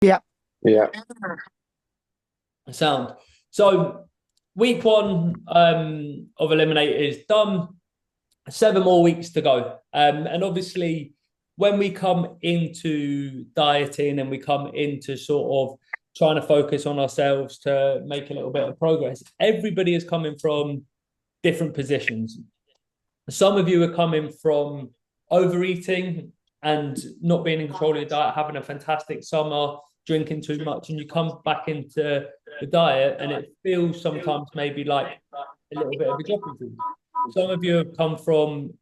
Yeah. Yeah. Sound. So week one of Eliminate is done. 7 more weeks to go. And obviously, when we come into dieting and we come into sort of trying to focus on ourselves to make a little bit of progress, everybody is coming from different positions. Some of you are coming from overeating and not being in control of your diet, having a fantastic summer, drinking too much, and you come back into the diet and it feels sometimes maybe like a little bit of a dropping through. Some of you have come from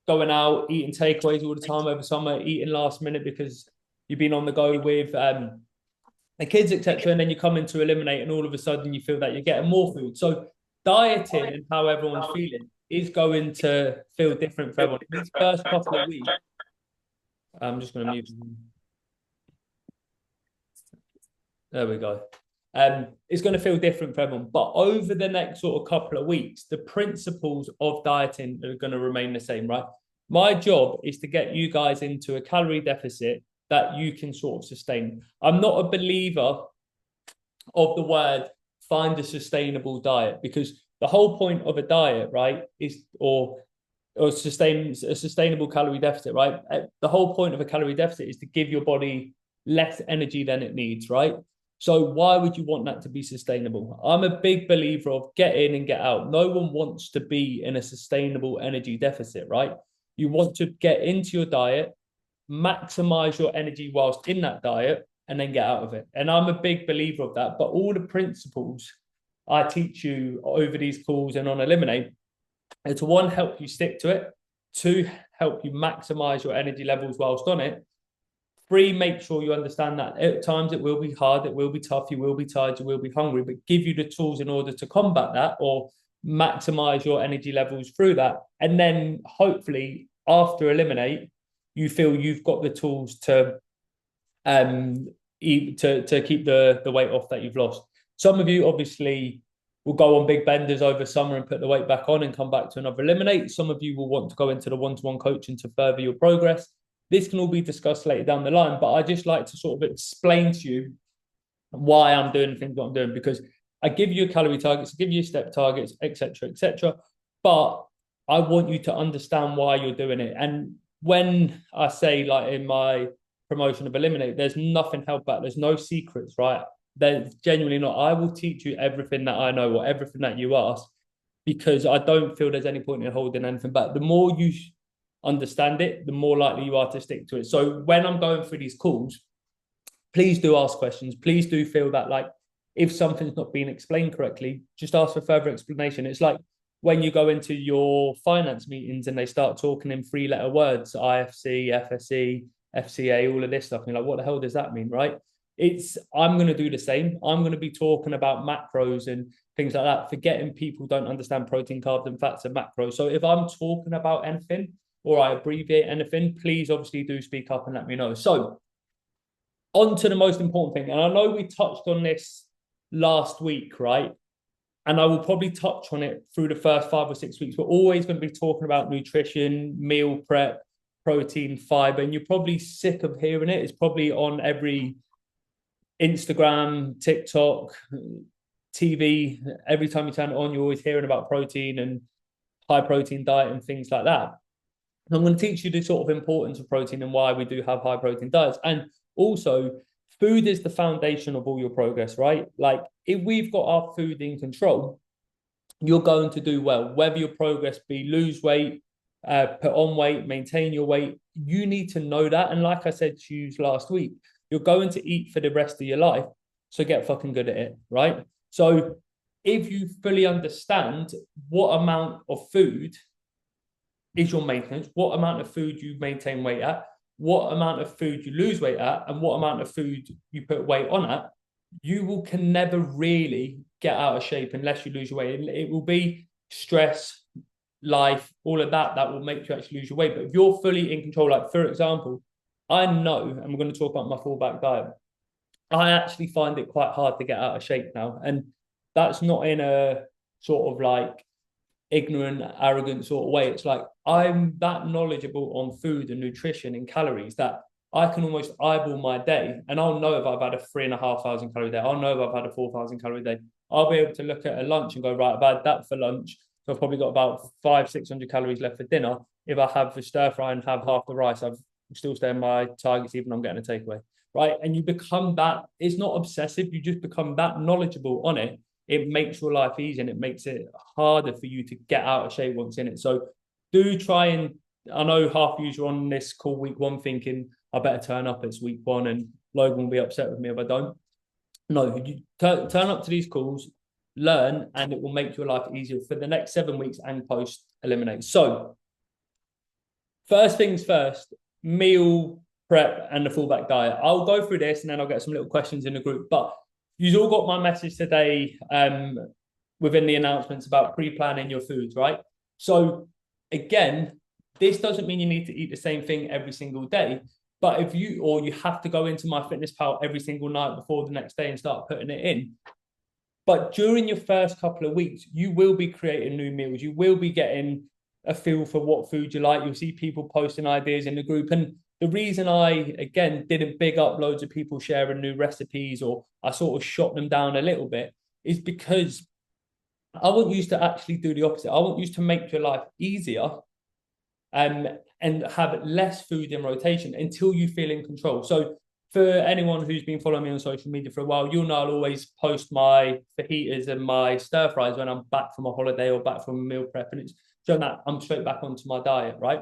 going out, eating takeaways all the time over summer, eating last minute because you've been on the go with the kids, etc. And then you come into Eliminate, and all of a sudden you feel that you're getting more food. So dieting and how everyone's feeling is going to feel different for everyone. These first couple of weeks, I'm just going to mute. There we go. It's going to feel different for everyone. But over the next sort of couple of weeks, the principles of dieting are going to remain the same, right? My job is to get you guys into a calorie deficit that you can sort of sustain. I'm not a believer of the word find a sustainable diet, because the whole point of a diet, right, is or sustain a sustainable calorie deficit, right? The whole point of a calorie deficit is to give your body less energy than it needs, right? So why would you want that to be sustainable? I'm a big believer of get in and get out. No one wants to be in a sustainable energy deficit, right? You want to get into your diet, maximize your energy whilst in that diet, and then get out of it. And I'm a big believer of that. But all the principles I teach you over these calls and on Eliminate are to, one, help you stick to it, two, help you maximize your energy levels whilst on it, three, make sure you understand that at times it will be hard, it will be tough, you will be tired, you will be hungry, but give you the tools in order to combat that or maximize your energy levels through that. And then hopefully after Eliminate, you feel you've got the tools to to keep the weight off that you've lost. Some of you obviously will go on big benders over summer and put the weight back on and come back to another Eliminate. Some of you will want to go into the one-to-one coaching to further your progress. This can all be discussed later down the line, but I just like to sort of explain to you why I'm doing the things that I'm doing, because I give you calorie targets, I give you step targets, etc., etc. But I want you to understand why you're doing it. And when I say, like in my promotion of Eliminate, there's nothing held back. There's no secrets, right? There's genuinely not. I will teach you everything that I know or everything that you ask, because I don't feel there's any point in holding anything back. The more you understand it, the more likely you are to stick to it. So when I'm going through these calls, please do ask questions. Please do feel that, like, if something's not being explained correctly, just ask for further explanation. It's like when you go into your finance meetings and they start talking in three-letter words, IFC, FSE, FCA, all of this stuff. And you're like, what the hell does that mean, right? I'm going to do the same. I'm going to be talking about macros and things like that, forgetting people don't understand protein, carbs, and fats and macros. So if I'm talking about anything or I abbreviate anything, please obviously do speak up and let me know. So on to the most important thing. And I know we touched on this last week, right? And I will probably touch on it through the first 5 or 6 weeks. We're always going to be talking about nutrition, meal prep, protein, fiber, and you're probably sick of hearing it. It's probably on every Instagram, TikTok, TV. Every time you turn it on, you're always hearing about protein and high protein diet and things like that. I'm going to teach you the sort of importance of protein and why we do have high protein diets. And also, food is the foundation of all your progress, right? Like, if we've got our food in control, you're going to do well. Whether your progress be lose weight, put on weight, maintain your weight, you need to know that. And like I said to you last week, you're going to eat for the rest of your life. So get fucking good at it, right? So if you fully understand what amount of food is your maintenance, what amount of food you maintain weight at, what amount of food you lose weight at, and what amount of food you put weight on at, you can never really get out of shape unless you lose your weight. It will be stress, life, all of that that will make you actually lose your weight. But if you're fully in control, like for example, I know, and we're going to talk about my fallback diet, I actually find it quite hard to get out of shape now. And that's not in a sort of like ignorant, arrogant sort of way. It's like I'm that knowledgeable on food and nutrition and calories that I can almost eyeball my day, and I'll know if I've had a 3,500 calorie day. I'll know if I've had a 4,000 calorie day. I'll be able to look at a lunch and go, right, I've had that for lunch. So I've probably got about 500-600 calories left for dinner. If I have the stir fry and have half the rice, I've still stay in my targets, even though I'm getting a takeaway, right? And you become that, it's not obsessive. You just become that knowledgeable on it. It makes your life easy, and it makes it harder for you to get out of shape once in it. So do try and, I know half of you are on this call week one thinking, I better turn up, it's week one, and Logan will be upset with me if I don't. No, you turn up to these calls, learn, and it will make your life easier for the next 7 weeks and post eliminate. So first things first, meal prep and the fullback diet. I'll go through this and then I'll get some little questions in the group. But you've all got my message today within the announcements about pre-planning your foods, right? So again, this doesn't mean you need to eat the same thing every single day. But if you, or you have to go into MyFitnessPal every single night before the next day and start putting it in. But during your first couple of weeks, you will be creating new meals. You will be getting a feel for what food you like. You'll see people posting ideas in the group. And the reason I, again, didn't big up loads of people sharing new recipes, or I sort of shot them down a little bit, is because I want you to actually do the opposite. I want you to make your life easier and have less food in rotation until you feel in control. So for anyone who's been following me on social media for a while, you'll know I'll always post my fajitas and my stir fries when I'm back from a holiday or back from a meal prep, and it's showing that I'm straight back onto my diet, right?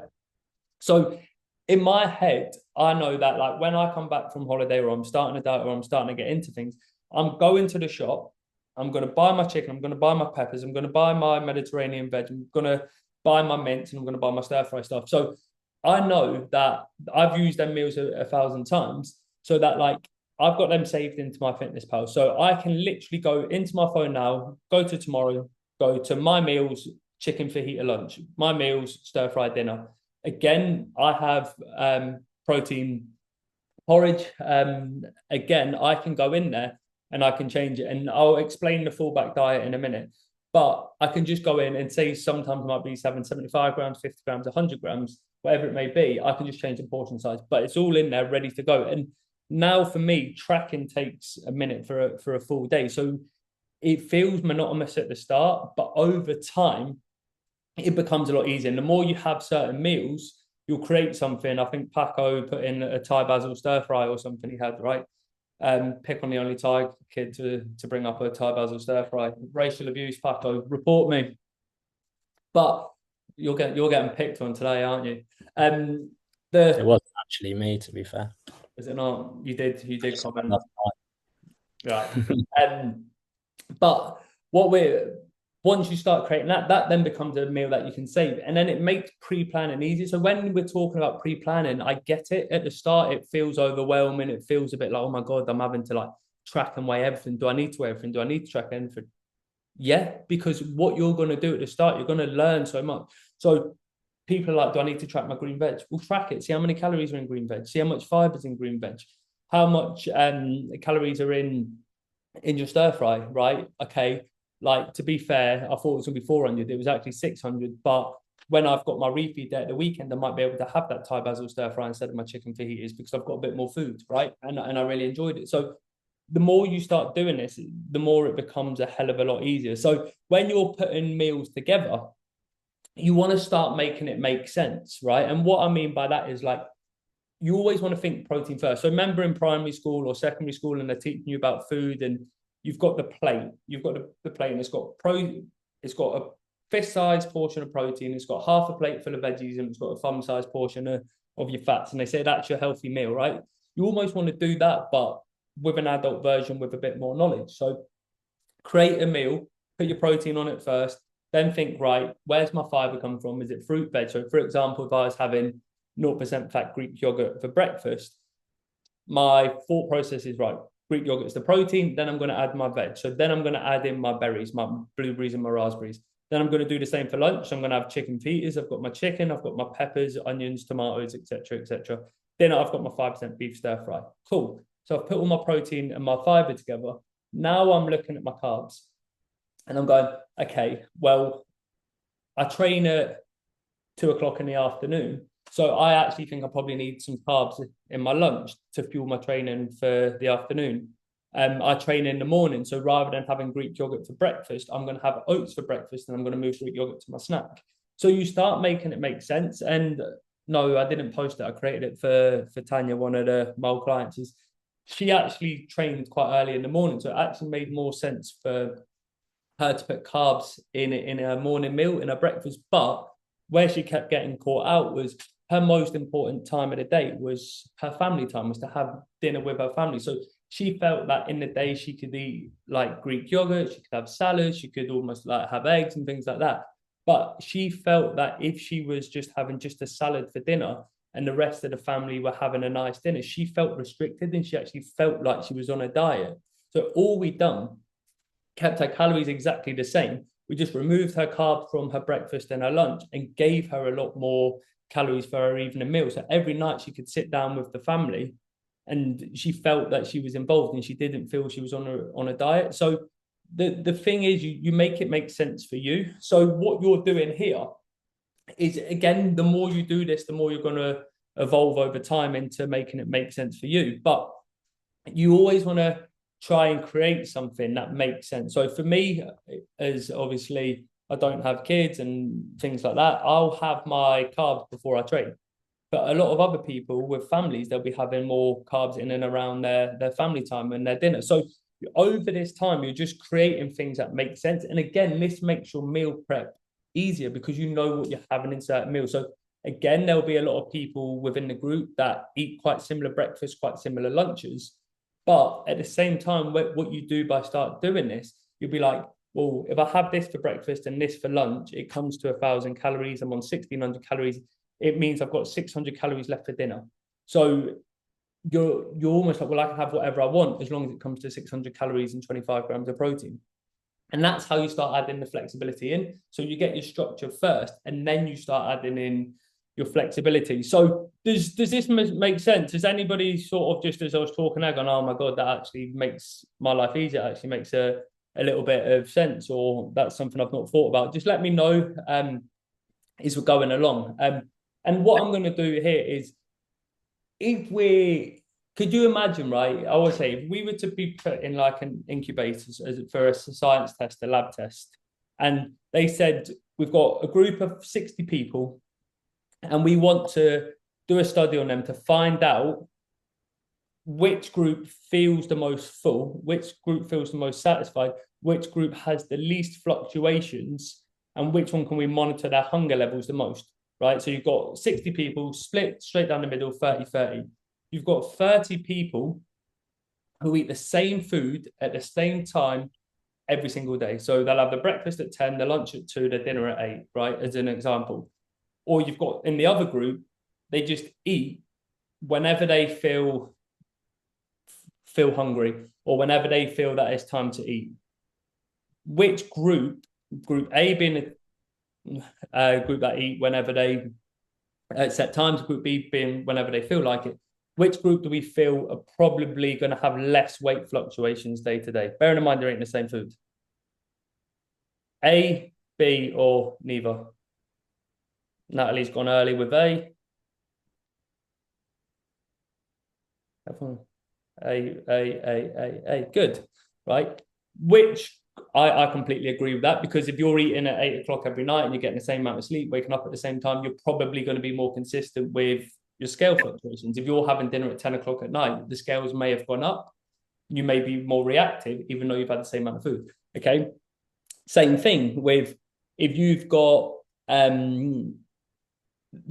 So in my head, I know that like when I come back from holiday, or I'm starting a diet, or I'm starting to get into things, I'm going to the shop, I'm going to buy my chicken, I'm going to buy my peppers, I'm going to buy my Mediterranean veg, I'm going to buy my mince, and I'm going to buy my stir fry stuff. So I know that I've used them meals 1,000 times, so that like I've got them saved into MyFitnessPal. So I can literally go into my phone now, go to tomorrow, go to my meals, chicken fajita lunch, my meals, stir fry dinner. Again, I have protein porridge. Again, I can go in there and I can change it. And I'll explain the fullback diet in a minute. But I can just go in and say sometimes I might be 75 grams, 50 grams, 100 grams, whatever it may be. I can just change the portion size, but it's all in there ready to go. And now for me, tracking takes a minute for a full day. So it feels monotonous at the start, but over time, it becomes a lot easier. And the more you have certain meals, you'll create something. I think Paco put in a Thai basil stir fry or something he had, right? Pick on the only Thai kid to bring up a Thai basil stir fry. Racial abuse, Paco, report me. But you're getting picked on today, aren't you? It wasn't actually me, to be fair. Is it not? You did comment. Right. But once you start creating that then becomes a meal that you can save, and then it makes pre-planning easy. So when we're talking about pre-planning, I get it. At the start, it feels overwhelming. It feels a bit like, oh my God, I'm having to like track and weigh everything. Do I need to weigh everything? Do I need to track everything? Yeah, because what you're going to do at the start, you're going to learn so much. So people are like, do I need to track my green veg? We'll track it. See how many calories are in green veg. See how much fibers in green veg. How much calories are in your stir fry, right? Okay. Like, to be fair, I thought it was going to be 400. It was actually 600. But when I've got my refeed day at the weekend, I might be able to have that Thai basil stir fry instead of my chicken fajitas because I've got a bit more food, right? And I really enjoyed it. So the more you start doing this, the more it becomes a hell of a lot easier. So when you're putting meals together, you want to start making it make sense, right? And what I mean by that is like, you always want to think protein first. So remember in primary school or secondary school, and they're teaching you about food, and you've got the plate. You've got the plate, and it's got a fist-sized portion of protein. It's got half a plate full of veggies, and it's got a thumb-sized portion of your fats. And they say that's your healthy meal, right? You almost want to do that, but with an adult version with a bit more knowledge. So create a meal, put your protein on it first, then think, right, where's my fiber come from? Is it fruit, veg? So for example, if I was having 0% fat Greek yogurt for breakfast, my thought process is, right, Greek yogurt is the protein, then I'm going to add my veg. So then I'm going to add in my berries, my blueberries and my raspberries. Then I'm going to do the same for lunch. I'm going to have chicken fajitas. I've got my chicken, I've got my peppers, onions, tomatoes, etc., etc. Then I've got my 5% beef stir fry. Cool. So I've put all my protein and my fiber together. Now I'm looking at my carbs and I'm going, okay, well, I train at 2 o'clock in the afternoon. So I actually think I probably need some carbs in my lunch to fuel my training for the afternoon. I train in the morning, so rather than having Greek yogurt for breakfast, I'm going to have oats for breakfast, and I'm going to move Greek yogurt to my snack. So you start making it make sense. And no, I didn't post it. I created it for Tanya, one of my old clients. She actually trained quite early in the morning, so it actually made more sense for her to put carbs in her morning meal, in her breakfast. But where she kept getting caught out was her most important time of the day was her family time, was to have dinner with her family. So she felt that in the day she could eat like Greek yogurt, she could have salad, she could almost like have eggs and things like that. But she felt that if she was just having just a salad for dinner and the rest of the family were having a nice dinner, she felt restricted and she actually felt like she was on a diet. So all we done, kept her calories exactly the same. We just removed her carbs from her breakfast and her lunch and gave her a lot more calories for her evening meal. So every night she could sit down with the family and she felt that she was involved and she didn't feel she was on a diet. So the thing is, you make it make sense for you. So what you're doing here is, again, the more you do this, the more you're going to evolve over time into making it make sense for you. But you always want to try and create something that makes sense. So for me, as obviously I don't have kids and things like that, I'll have my carbs before I train. But a lot of other people with families, they'll be having more carbs in and around their family time and their dinner. So over this time, you're just creating things that make sense. And again, this makes your meal prep easier because you know what you're having in certain meals. So again, there'll be a lot of people within the group that eat quite similar breakfasts, quite similar lunches. But at the same time, what you do by start doing this, you'll be like, well, if I have this for breakfast and this for lunch, it comes to 1,000 calories. I'm on 1,600 calories. It means I've got 600 calories left for dinner. So you're almost like, well, I can have whatever I want as long as it comes to 600 calories and 25 grams of protein. And that's how you start adding the flexibility in. So you get your structure first, and then you start adding in your flexibility. So does this make sense? Does anybody sort of, just as I was talking there, gone, oh my God, that actually makes my life easier, it actually makes a little bit of sense, or that's something I've not thought about? Just let me know as we're going along. And what I'm going to do here is, if we could you imagine, right? I would say if we were to be put in like an incubator for a science test, a lab test, and they said we've got a group of 60 people and we want to do a study on them to find out which group feels the most full, which group feels the most satisfied, which group has the least fluctuations, and which one can we monitor their hunger levels the most, right? So you've got 60 people split straight down the middle, 30-30. You've got 30 people who eat the same food at the same time every single day. So they'll have the breakfast at 10, the lunch at 2, the dinner at 8, right? As an example. Or you've got in the other group, they just eat whenever they feel hungry or whenever they feel that it's time to eat. Which group A being a group that eat whenever they at set times, group B being whenever they feel like it, which group do we feel are probably going to have less weight fluctuations day to day? Bearing in mind they're eating the same food. A, B, or neither? Natalie's gone early with A. A. Good, right? Which I completely agree with that, because if you're eating at 8 o'clock every night and you're getting the same amount of sleep, waking up at the same time, you're probably going to be more consistent with your scale fluctuations. If you're having dinner at 10 o'clock at night, the scales may have gone up. You may be more reactive, even though you've had the same amount of food. Okay. Same thing with if you've got the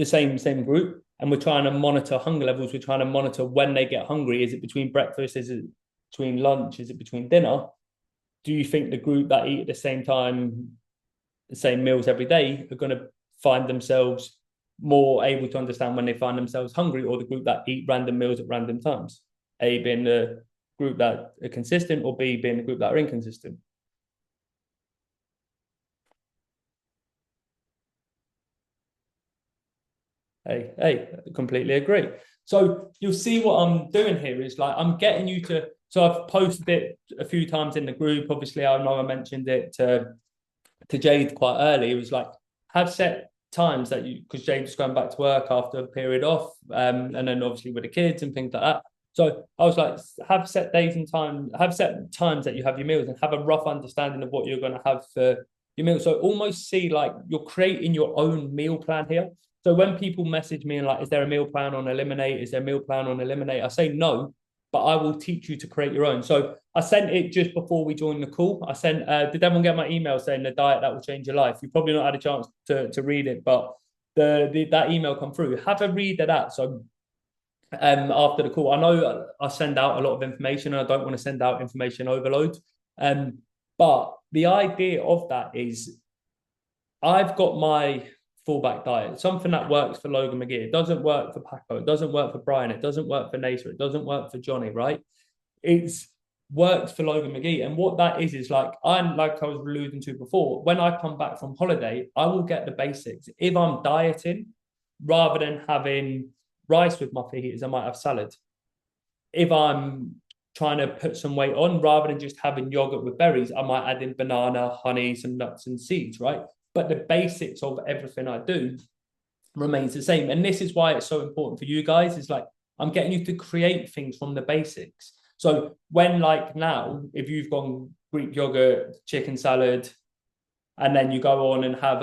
same group and we're trying to monitor hunger levels, we're trying to monitor when they get hungry. Is it between breakfast? Is it between lunch? Is it between dinner? Do you think the group that eat at the same time, the same meals every day, are going to find themselves more able to understand when they find themselves hungry, or the group that eat random meals at random times? A being the group that are consistent, or B being the group that are inconsistent? I completely agree. So you'll see what I'm doing here is like I'm getting you to. So I've posted it a few times in the group. Obviously, I know I mentioned it to Jade quite early. It was like have set times that because James is going back to work after a period off, and then obviously with the kids and things like that. So I was like, have set days and time, have set times that you have your meals, and have a rough understanding of what you're going to have for your meal. So almost see like you're creating your own meal plan here. So when people message me and like, is there a meal plan on ELIMIN8? Is there a meal plan on ELIMIN8? I say no, but I will teach you to create your own. So I sent it just before we joined the call. I sent, did everyone get my email saying the diet that will change your life? You've probably not had a chance to read it, but that email come through. Have a read of that. So after the call, I know I send out a lot of information and I don't want to send out information overload. But the idea of that is I've got my fullback diet, something that works for Logan McGee. It doesn't work for Paco. It doesn't work for Brian. It doesn't work for Naser. It doesn't work for Johnny, right? It's works for Logan McGee. And what that is like like I was alluding to before, when I come back from holiday, I will get the basics. If I'm dieting, rather than having rice with my fajitas, I might have salad. If I'm trying to put some weight on, rather than just having yogurt with berries, I might add in banana, honey, some nuts and seeds, right? But the basics of everything I do remains the same. And this is why it's so important for you guys. Is like, I'm getting you to create things from the basics. So when like now, if you've gone Greek yogurt, chicken salad, and then you go on and have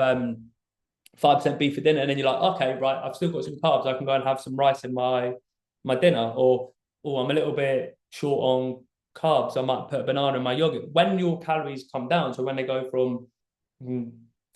5% beef for dinner, and then you're like, okay, right, I've still got some carbs. I can go and have some rice in my dinner, or I'm a little bit short on carbs. I might put a banana in my yogurt. When your calories come down, so when they go from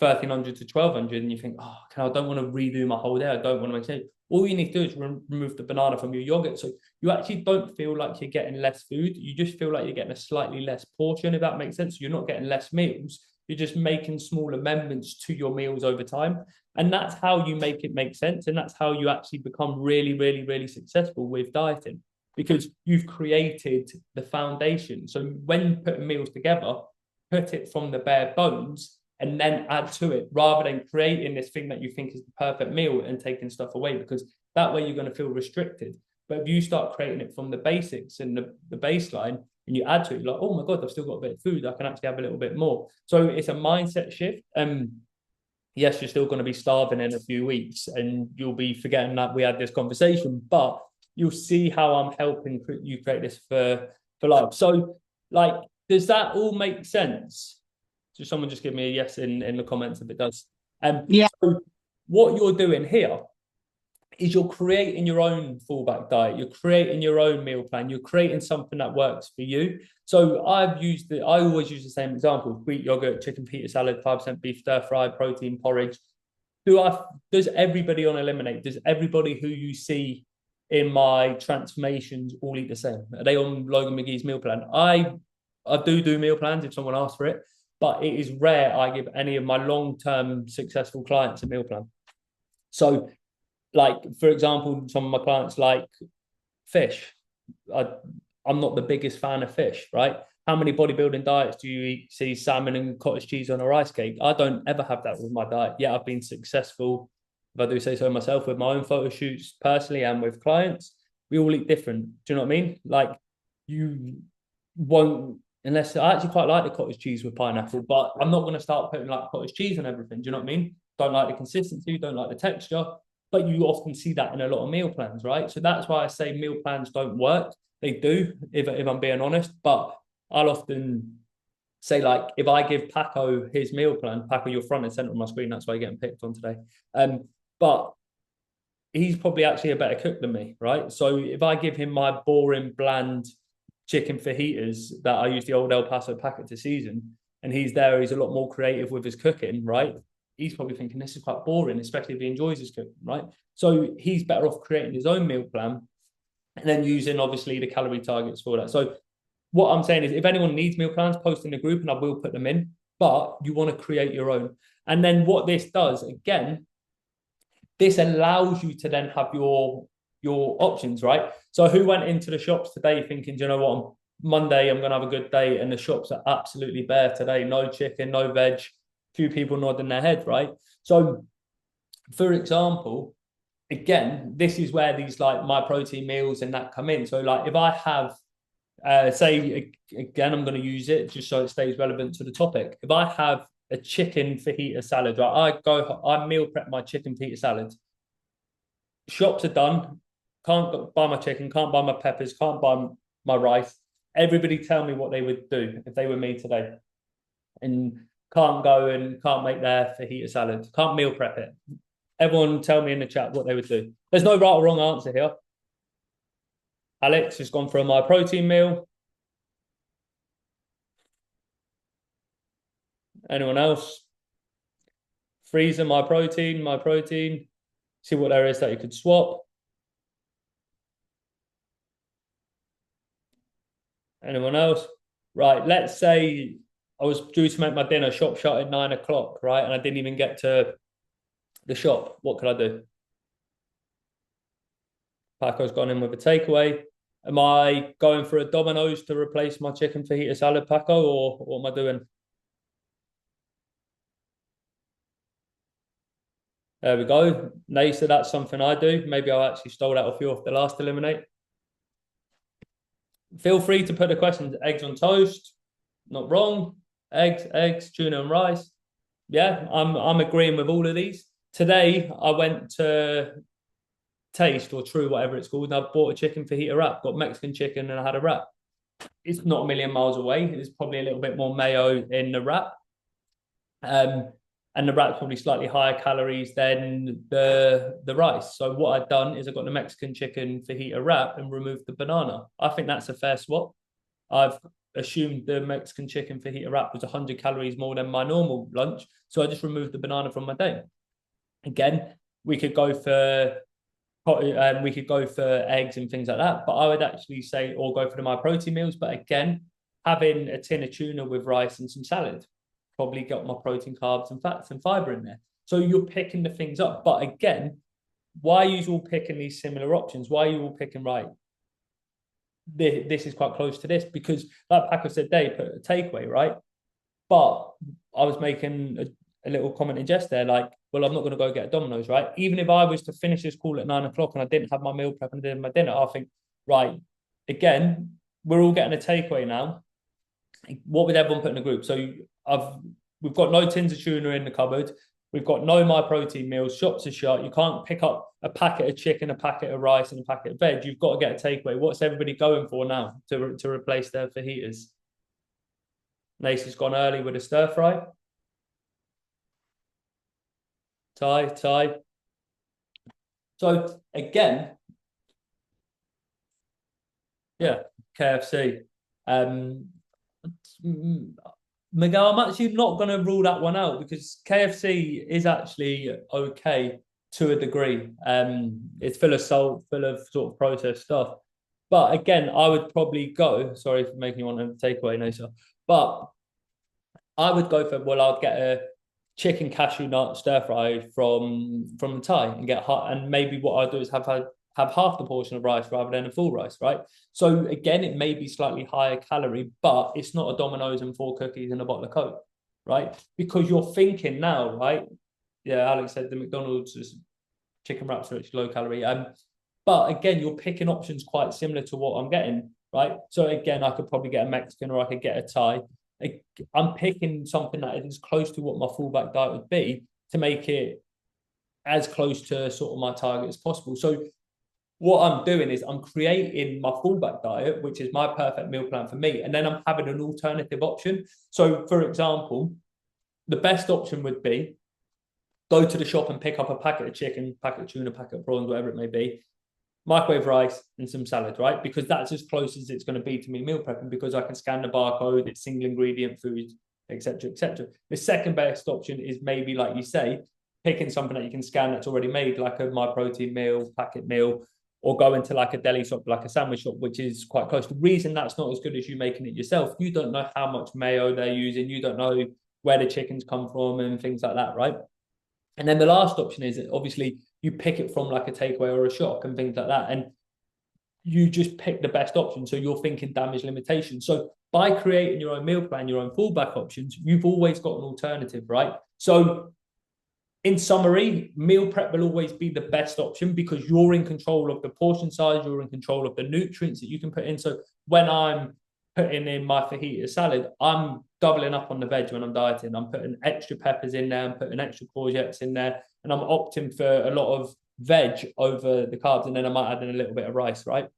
1,300 to 1,200, and you think, oh, I don't want to redo my whole day. I don't want to make sense. All you need to do is remove the banana from your yogurt. So you actually don't feel like you're getting less food. You just feel like you're getting a slightly less portion, if that makes sense. You're not getting less meals. You're just making small amendments to your meals over time. And that's how you make it make sense. And that's how you actually become really, really, really successful with dieting, because you've created the foundation. So when putting meals together, put it from the bare bones and then add to it, rather than creating this thing that you think is the perfect meal and taking stuff away, because that way you're going to feel restricted. But if you start creating it from the basics and the baseline, and you add to it, you're like, oh my God, I've still got a bit of food. I can actually have a little bit more. So it's a mindset shift. Yes, you're still going to be starving in a few weeks and you'll be forgetting that we had this conversation, but you'll see how I'm helping you create this for life. So like, does that all make sense? So someone just give me a yes in the comments if it does. Yeah. So what you're doing here is you're creating your own fallback diet. You're creating your own meal plan. You're creating something that works for you. So I always use the same example: Greek yogurt, chicken pita salad, 5% beef stir fry, protein porridge. Does everybody on ELIMIN8, does everybody who you see in my transformations all eat the same? Are they on Logan McGee's meal plan? I do meal plans if someone asks for it, but it is rare I give any of my long-term successful clients a meal plan. So like, for example, some of my clients like fish. I'm not the biggest fan of fish, right? How many bodybuilding diets do you see salmon and cottage cheese on a rice cake? I don't ever have that with my diet. Yeah, I've been successful, if I do say so myself, with my own photo shoots personally and with clients. We all eat different. Do you know what I mean? Like, you won't, unless I actually quite like the cottage cheese with pineapple, but I'm not going to start putting like cottage cheese on everything. Do you know what I mean? Don't like the consistency, don't like the texture. But you often see that in a lot of meal plans, right? So that's why I say meal plans don't work. They do, if I'm being honest. But I'll often say, like, if I give Paco his meal plan, Paco, you're front and center on my screen, that's why you're getting picked on today. But he's probably actually a better cook than me, right? So if I give him my boring, bland chicken fajitas that I use the old El Paso packet to season, and he's a lot more creative with his cooking, right? He's probably thinking this is quite boring, especially if he enjoys his cooking, right? So he's better off creating his own meal plan and then using obviously the calorie targets for that. So what I'm saying is, if anyone needs meal plans, post in the group and I will put them in, but you want to create your own. And then what this does, again, this allows you to then have your options, right? So who went into the shops today thinking, do you know what, Monday I'm going to have a good day, and the shops are absolutely bare today, no chicken, no veg, few people nodding their head, right? So, for example, again, this is where these like my protein meals and that come in. So, like, if I have, say, again, I'm going to use it just so it stays relevant to the topic. If I have a chicken fajita salad, right? I meal prep my chicken fajita salad. Shops are done. Can't buy my chicken, can't buy my peppers, can't buy my rice. Everybody tell me what they would do if they were me today. And can't make their fajita salad, can't meal prep it. Everyone tell me in the chat what they would do. There's no right or wrong answer here. Alex has gone for a my protein meal. Anyone else? Freezer, my protein, my protein. See what there is that you could swap. Anyone else? Right, let's say I was due to make my dinner, shop shut at 9 o'clock, right? And I didn't even get to the shop. What could I do? Paco's gone in with a takeaway. Am I going for a Domino's to replace my chicken fajita salad, Paco, or what am I doing? There we go. Nasa, that's something I do. Maybe I actually stole that off you off the last Eliminate. Feel free to put the questions. Eggs on toast, not wrong. Eggs, tuna and rice. Yeah, I'm agreeing with all of these. Today I went to Taste or True, whatever it's called, and I bought a chicken fajita wrap. Got Mexican chicken and I had a wrap. It's not a million miles away. There's probably a little bit more mayo in the wrap. And the wrap's probably slightly higher calories than the rice. So what I've done is I've got the Mexican chicken fajita wrap and removed the banana. I think that's a fair swap. I've assumed the Mexican chicken fajita wrap was 100 calories more than my normal lunch, so I just removed the banana from my day. Again, we could go for eggs and things like that, but I would actually say, or go for my protein meals. But again, having a tin of tuna with rice and some salad probably got my protein, carbs, and fats and fiber in there. So you're picking the things up. But again, why are you all picking these similar options? Why are you all picking, right, this is quite close to this? Because like Paco said, they put a takeaway, right? But I was making a little comment in jest there, like, well, I'm not going to go get a Domino's, right? Even if I was to finish this call at 9 o'clock and I didn't have my meal prep and I didn't have my dinner, I think, right, again, we're all getting a takeaway now. What would everyone put in the group? So we've got no tins of tuna in the cupboard. We've got no my protein meals. Shops are shut. You can't pick up a packet of chicken, a packet of rice, and a packet of veg. You've got to get a takeaway. What's everybody going for now to replace their fajitas? Nace's gone early with a stir fry. Ty. So again, yeah, KFC. Miguel, I'm actually not going to rule that one out because KFC is actually okay to a degree. It's full of salt, full of sort of processed stuff. But again, I would probably go. Sorry for making you want to take away, Nasa. But I would go for, well, I'd get a chicken cashew nut stir fry from the Thai and get hot. And maybe what I'd do is have half the portion of rice rather than a full rice, right? So again, it may be slightly higher calorie, but it's not a Domino's and 4 cookies and a bottle of Coke, right? Because you're thinking now, right? Yeah, Alex said the McDonald's chicken wraps are actually low calorie. But again, you're picking options quite similar to what I'm getting, right? So again, I could probably get a Mexican or I could get a Thai. I'm picking something that is close to what my fallback diet would be to make it as close to sort of my target as possible. So what I'm doing is I'm creating my fallback diet, which is my perfect meal plan for me. And then I'm having an alternative option. So for example, the best option would be go to the shop and pick up a packet of chicken, packet of tuna, packet of prawns, whatever it may be, microwave rice and some salad, right? Because that's as close as it's going to be to me meal prepping because I can scan the barcode, it's single ingredient food, etc., etc. The second best option is maybe, like you say, picking something that you can scan that's already made, like a my protein meal, packet meal, or go into like a deli shop, like a sandwich shop, which is quite close. The reason that's not as good as you making it yourself, you don't know how much mayo they're using, you don't know where the chickens come from and things like that, right? And then the last option is obviously you pick it from like a takeaway or a shop and things like that. And you just pick the best option. So you're thinking damage limitation. So by creating your own meal plan, your own fallback options, you've always got an alternative, right? So in summary, meal prep will always be the best option because you're in control of the portion size, you're in control of the nutrients that you can put in. So when I'm putting in my fajita salad, I'm doubling up on the veg when I'm dieting. I'm putting extra peppers in there, I'm putting extra courgettes in there, and I'm opting for a lot of veg over the carbs, and then I might add in a little bit of rice, right?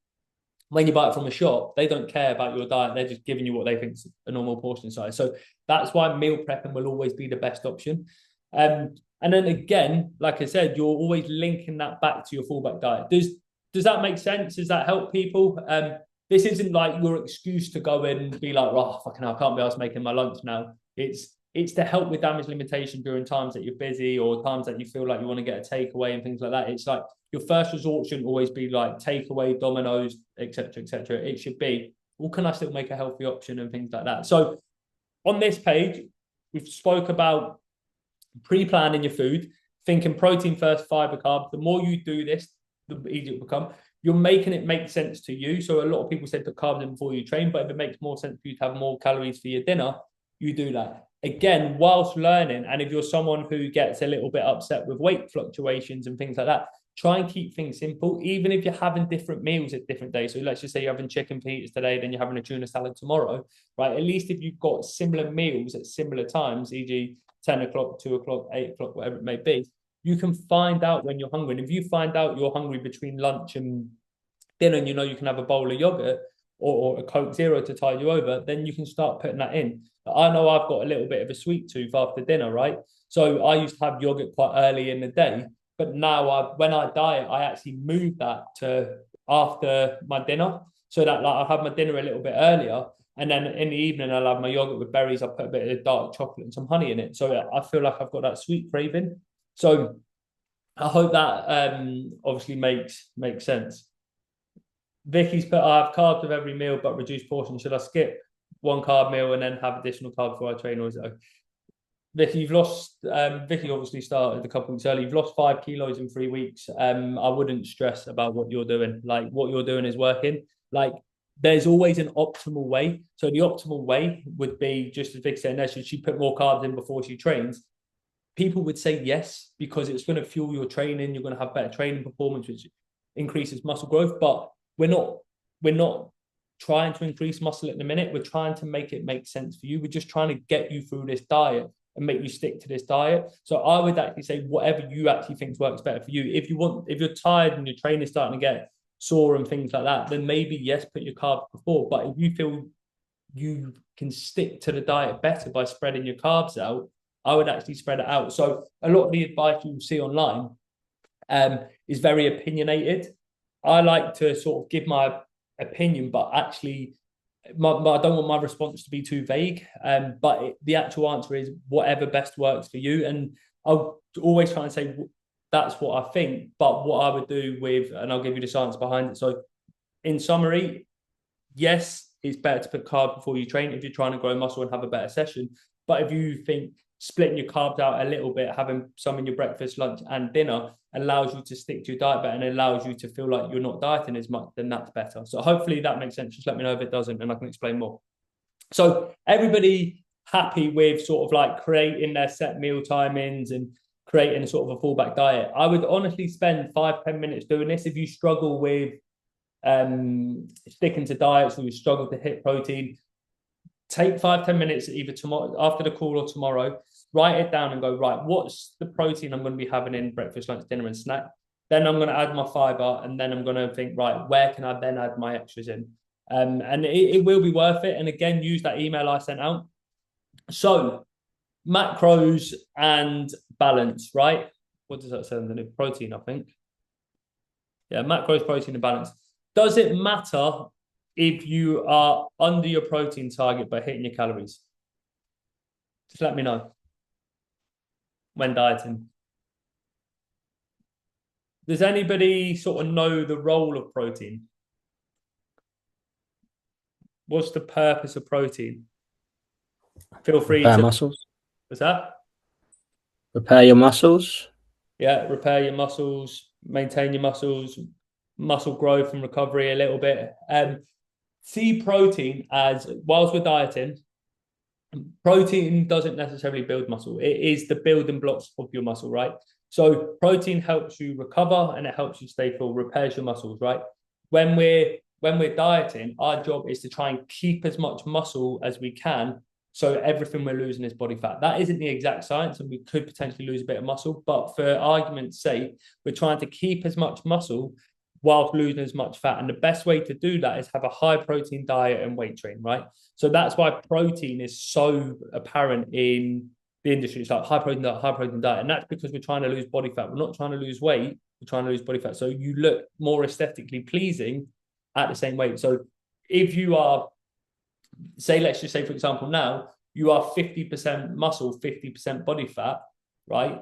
When you buy it from a shop, they don't care about your diet. They're just giving you what they think is a normal portion size. So that's why meal prepping will always be the best option. And then again, like I said, you're always linking that back to your fallback diet. Does that make sense? Does that help people? This isn't like your excuse to go in and be like, oh, fucking hell, I can't be asked making my lunch now. It's to help with damage limitation during times that you're busy or times that you feel like you want to get a takeaway and things like that. It's like your first resort shouldn't always be like takeaway, Domino's, etc., etc. It should be, well, can I still make a healthy option and things like that? So on this page, we've spoke about pre-planning your food, thinking protein first, fiber, carb. The more you do this, the easier it will become. You're making it make sense to you. So a lot of people say put carbs in before you train, but if it makes more sense for you to have more calories for your dinner, you do that. Again, whilst learning, and if you're someone who gets a little bit upset with weight fluctuations and things like that, try and keep things simple, even if you're having different meals at different days. So let's just say you're having chicken fajitas today, then you're having a tuna salad tomorrow, right? At least if you've got similar meals at similar times, e.g. 10 o'clock, 2 o'clock, 8 o'clock, whatever it may be, you can find out when you're hungry. And if you find out you're hungry between lunch and dinner and you know you can have a bowl of yogurt or a Coke Zero to tide you over, then you can start putting that in. I know I've got a little bit of a sweet tooth after dinner, right? So I used to have yogurt quite early in the day, but now when I diet, I actually move that to after my dinner so that like I'll have my dinner a little bit earlier. And then in the evening, I'll have my yogurt with berries. I'll put a bit of dark chocolate and some honey in it. So I feel like I've got that sweet craving. So I hope that obviously makes sense. Vicky's put, I have carbs with every meal, but reduced portion. Should I skip one carb meal and then have additional carbs before I train, or is it okay? Vicky, you've lost. Vicky obviously started a couple weeks early. You've lost 5 kilos in 3 weeks. I wouldn't stress about what you're doing. Like what you're doing is working. Like there's always an optimal way. So the optimal way would be just as Vicky said, should she put more carbs in before she trains? People would say yes because it's going to fuel your training. You're going to have better training performance, which increases muscle growth. But we're not trying to increase muscle at the minute. We're trying to make it make sense for you. We're just trying to get you through this diet and make you stick to this diet. So I would actually say whatever you actually think works better for you. If you're tired and your training's starting to get sore and things like that, then maybe yes, put your carbs before. But if you feel you can stick to the diet better by spreading your carbs out, I would actually spread it out. So a lot of the advice you see online is very opinionated. I like to sort of give my opinion, but actually I don't want my response to be too vague. But the actual answer is whatever best works for you. And I'll always try and say that's what I think, but what I would do with, and I'll give you the science behind it. So in summary, yes, it's better to put carbs before you train if you're trying to grow muscle and have a better session. But if you think splitting your carbs out a little bit, having some in your breakfast, lunch, and dinner allows you to stick to your diet better and allows you to feel like you're not dieting as much, then that's better. So hopefully that makes sense. Just let me know if it doesn't and I can explain more. So everybody happy with sort of like creating their set meal timings and creating sort of a fallback diet. I would honestly spend 5-10 minutes doing this. If you struggle with sticking to diets or you struggle to hit protein, take 5-10 minutes either tomorrow after the call or tomorrow, write it down and go, right, what's the protein I'm going to be having in breakfast, lunch, dinner, and snack? Then I'm going to add my fiber, and then I'm going to think, right, where can I then add my extras in? And it will be worth it. And again, use that email I sent out. So macros and balance, right? What does that say on the new protein, I think? Yeah, macros, protein, and balance. Does it matter if you are under your protein target by hitting your calories? Just let me know when dieting. Does anybody sort of know the role of protein? What's the purpose of protein? Feel free Repair to. muscles. What's that? Repair your muscles. Yeah, repair your muscles, maintain your muscles, muscle growth and recovery a little bit. See protein as, whilst we're dieting, protein doesn't necessarily build muscle. It is the building blocks of your muscle, right? So protein helps you recover and it helps you stay full, repairs your muscles, right? When we're when we're dieting, our job is to try and keep as much muscle as we can. So everything we're losing is body fat. That isn't the exact science, and we could potentially lose a bit of muscle. But for argument's sake, we're trying to keep as much muscle whilst losing as much fat. And the best way to do that is have a high protein diet and weight train, right? So that's why protein is so apparent in the industry. It's like high protein diet. And that's because we're trying to lose body fat. We're not trying to lose weight, we're trying to lose body fat. So you look more aesthetically pleasing at the same weight. So if you are, say, let's just say, for example, now you are 50% muscle, 50% body fat, right?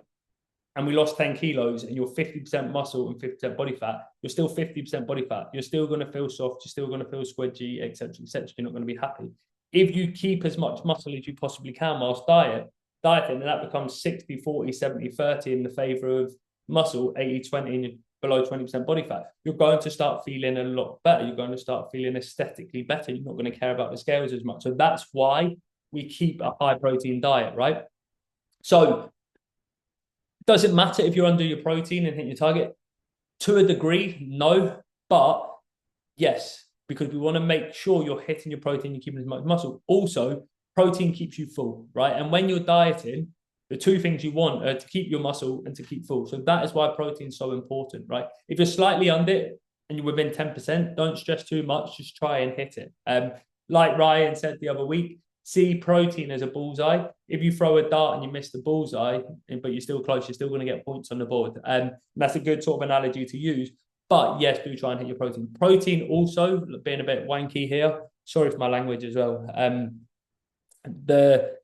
And we lost 10 kilos and you're 50% muscle and 50% body fat, you're still 50% body fat. You're still going to feel soft. You're still going to feel squidgy, etc., etc. You're not going to be happy. If you keep as much muscle as you possibly can whilst dieting, and that becomes 60, 40, 70, 30 in the favor of muscle, 80, 20, and below 20% body fat, you're going to start feeling a lot better. You're going to start feeling aesthetically better. You're not going to care about the scales as much. So that's why we keep a high protein diet, right? So does it matter if you're under your protein and hit your target? To a degree, no. But yes, because we want to make sure you're hitting your protein, you're keeping as much muscle. Also, protein keeps you full, right? And when you're dieting, the two things you want are to keep your muscle and to keep full. So that is why protein is so important, right? If you're slightly under and you're within 10%, don't stress too much. Just try and hit it. Like Ryan said the other week, see protein as a bullseye. If you throw a dart and you miss the bullseye, but you're still close, you're still going to get points on the board. That's a good sort of analogy to use. But yes, do try and hit your protein. Protein also, being a bit wanky here, sorry for my language as well. The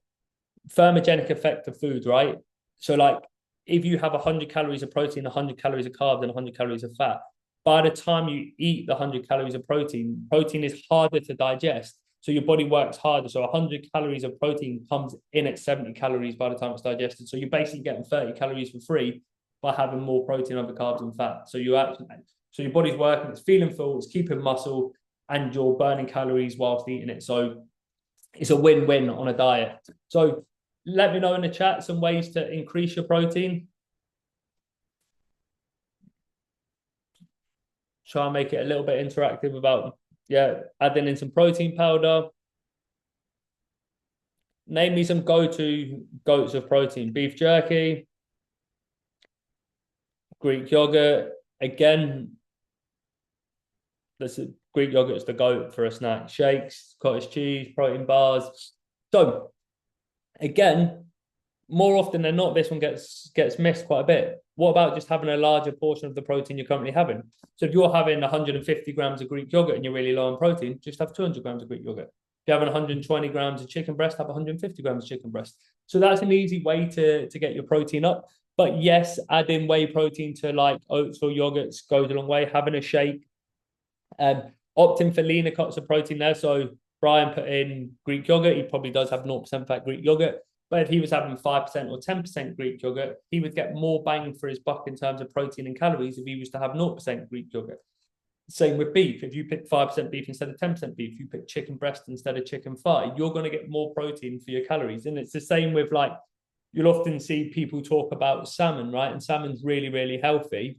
thermogenic effect of food, right? So like if you have 100 calories of protein, 100 calories of carbs, and 100 calories of fat, by the time you eat the 100 calories of protein, protein is harder to digest. So your body works harder. So 100 calories of protein comes in at 70 calories by the time it's digested. So you're basically getting 30 calories for free by having more protein over carbs and fat. So your body's working, it's feeling full, it's keeping muscle, and you're burning calories whilst eating it. So it's a win-win on a diet. So let me know in the chat some ways to increase your protein. Try and make it a little bit interactive about, adding in some protein powder. Name me some go-to goats of protein. Beef jerky, Greek yogurt. Again, Greek yogurt is the goat for a snack. Shakes, cottage cheese, protein bars. So again, more often than not, this one gets missed quite a bit. What about just having a larger portion of the protein you're currently having? So if you're having 150 grams of Greek yogurt and you're really low on protein, just have 200 grams of Greek yogurt. If you're having 120 grams of chicken breast, have 150 grams of chicken breast. So that's an easy way to get your protein up. But yes, adding whey protein to like oats or yogurts goes a long way. Having a shake. Opting for leaner cuts of protein there. So Brian put in Greek yogurt. He probably does have 0% fat Greek yogurt. But if he was having 5% or 10% Greek yogurt, he would get more bang for his buck in terms of protein and calories if he was to have 0% Greek yogurt. Same with beef. If you pick 5% beef instead of 10% beef, you pick chicken breast instead of chicken thigh, you're going to get more protein for your calories. And it's the same with like, you'll often see people talk about salmon, right? And salmon's really, really healthy,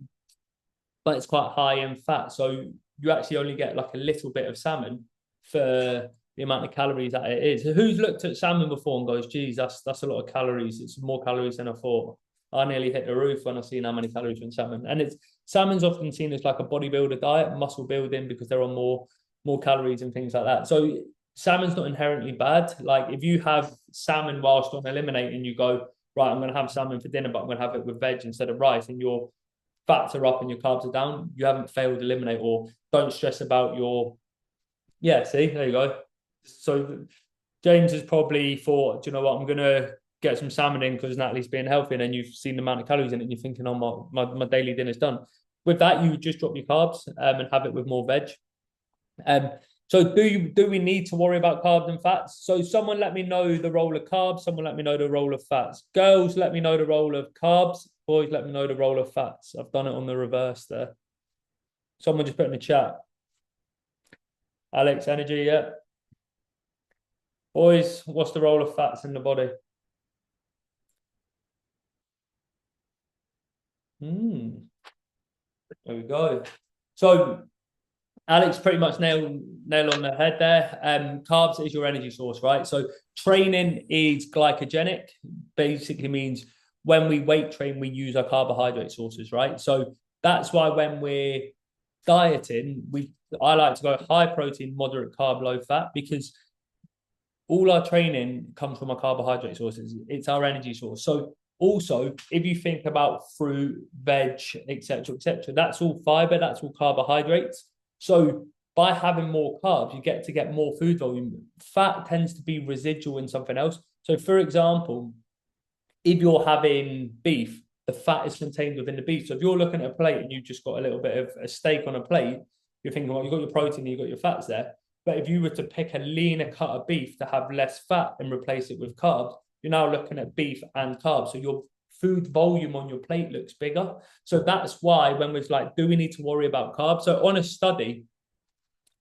but it's quite high in fat. So you actually only get like a little bit of salmon for the amount of calories that it is. Who's looked at salmon before and goes, geez, that's a lot of calories. It's more calories than I thought. I nearly hit the roof when I seen how many calories in salmon. And salmon's often seen as like a bodybuilder diet, muscle building, because there are more calories and things like that. So salmon's not inherently bad. Like if you have salmon whilst on eliminating, you go, right, I'm going to have salmon for dinner, but I'm going to have it with veg instead of rice, and your fats are up and your carbs are down, you haven't failed to eliminate. Or don't stress about your, see, there you go. So James has probably thought, do you know what, I'm going to get some salmon in because Natalie's being healthy, and then you've seen the amount of calories in it and you're thinking, oh, my daily dinner's done. With that, you just drop your carbs and have it with more veg. So do we need to worry about carbs and fats? So someone let me know the role of carbs, someone let me know the role of fats. Girls, let me know the role of carbs. Boys, let me know the role of fats. I've done it on the reverse there. Someone just put in the chat. Alex, energy, yeah. Boys, what's the role of fats in the body? There we go. So Alex pretty much nail on the head there. Carbs is your energy source, right? So training is glycogenic. Basically means when we weight train, we use our carbohydrate sources, right? So that's why when we're dieting, I like to go high protein, moderate carb, low fat, because all our training comes from our carbohydrate sources. It's our energy source. So also, if you think about fruit, veg, etc., that's all fiber, that's all carbohydrates. So by having more carbs, you get to get more food volume. Fat tends to be residual in something else. So, for example, if you're having beef, the fat is contained within the beef. So if you're looking at a plate and you've just got a little bit of a steak on a plate, you're thinking, well, you've got your protein, you've got your fats there. But if you were to pick a leaner cut of beef to have less fat and replace it with carbs, you're now looking at beef and carbs. So your food volume on your plate looks bigger. So that's why when we're like, do we need to worry about carbs? So on a study,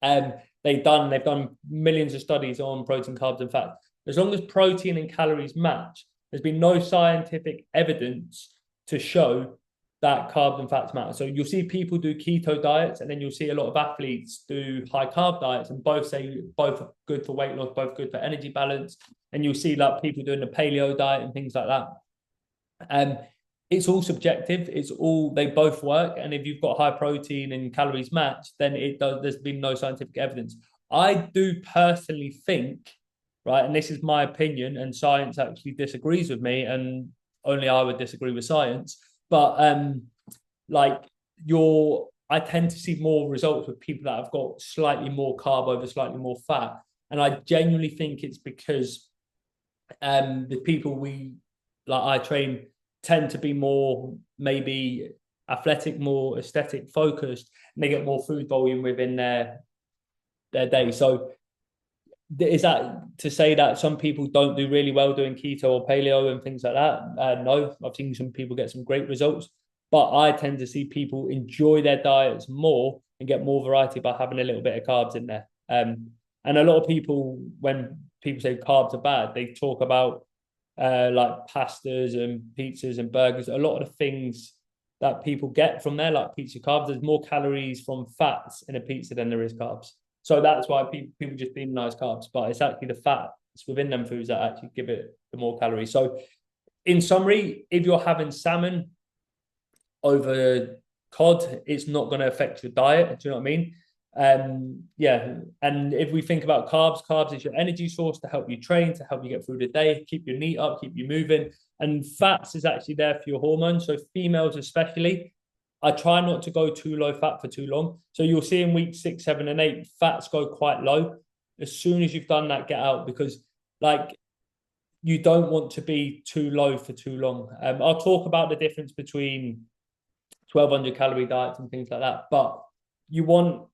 they've done millions of studies on protein, carbs, and fat. As long as protein and calories match, there's been no scientific evidence to show that carbs and fats matter. So you'll see people do keto diets, and then you'll see a lot of athletes do high carb diets, and both say both are good for weight loss, both good for energy balance. And you'll see like people doing the paleo diet and things like that. It's all subjective. They both work. And if you've got high protein and calories match, then it does. There's been no scientific evidence. I do personally think, right, and this is my opinion, and science actually disagrees with me, and only I would disagree with science. But like I tend to see more results with people that have got slightly more carb over slightly more fat, and I genuinely think it's because the people I train tend to be more maybe athletic, more aesthetic focused, and they get more food volume within their day. So is that to say that some people don't do really well doing keto or paleo and things like that? No, I've seen some people get some great results, but I tend to see people enjoy their diets more and get more variety by having a little bit of carbs in there. And a lot of people, when people say carbs are bad, they talk about like pastas and pizzas and burgers. A lot of the things that people get from there, like pizza carbs, there's more calories from fats in a pizza than there is carbs. So that's why people just demonize carbs, but it's actually the fat within them foods that actually give it the more calories. So, in summary, if you're having salmon over cod, it's not going to affect your diet. Do you know what I mean? Yeah. And if we think about carbs is your energy source to help you train, to help you get through the day, keep your NEAT up, keep you moving. And fats is actually there for your hormones. So females especially, I try not to go too low fat for too long. So you'll see in week 6, 7, and 8, fats go quite low. As soon as you've done that, get out, because like you don't want to be too low for too long. I'll talk about the difference between 1,200 calorie diets and things like that. But you want,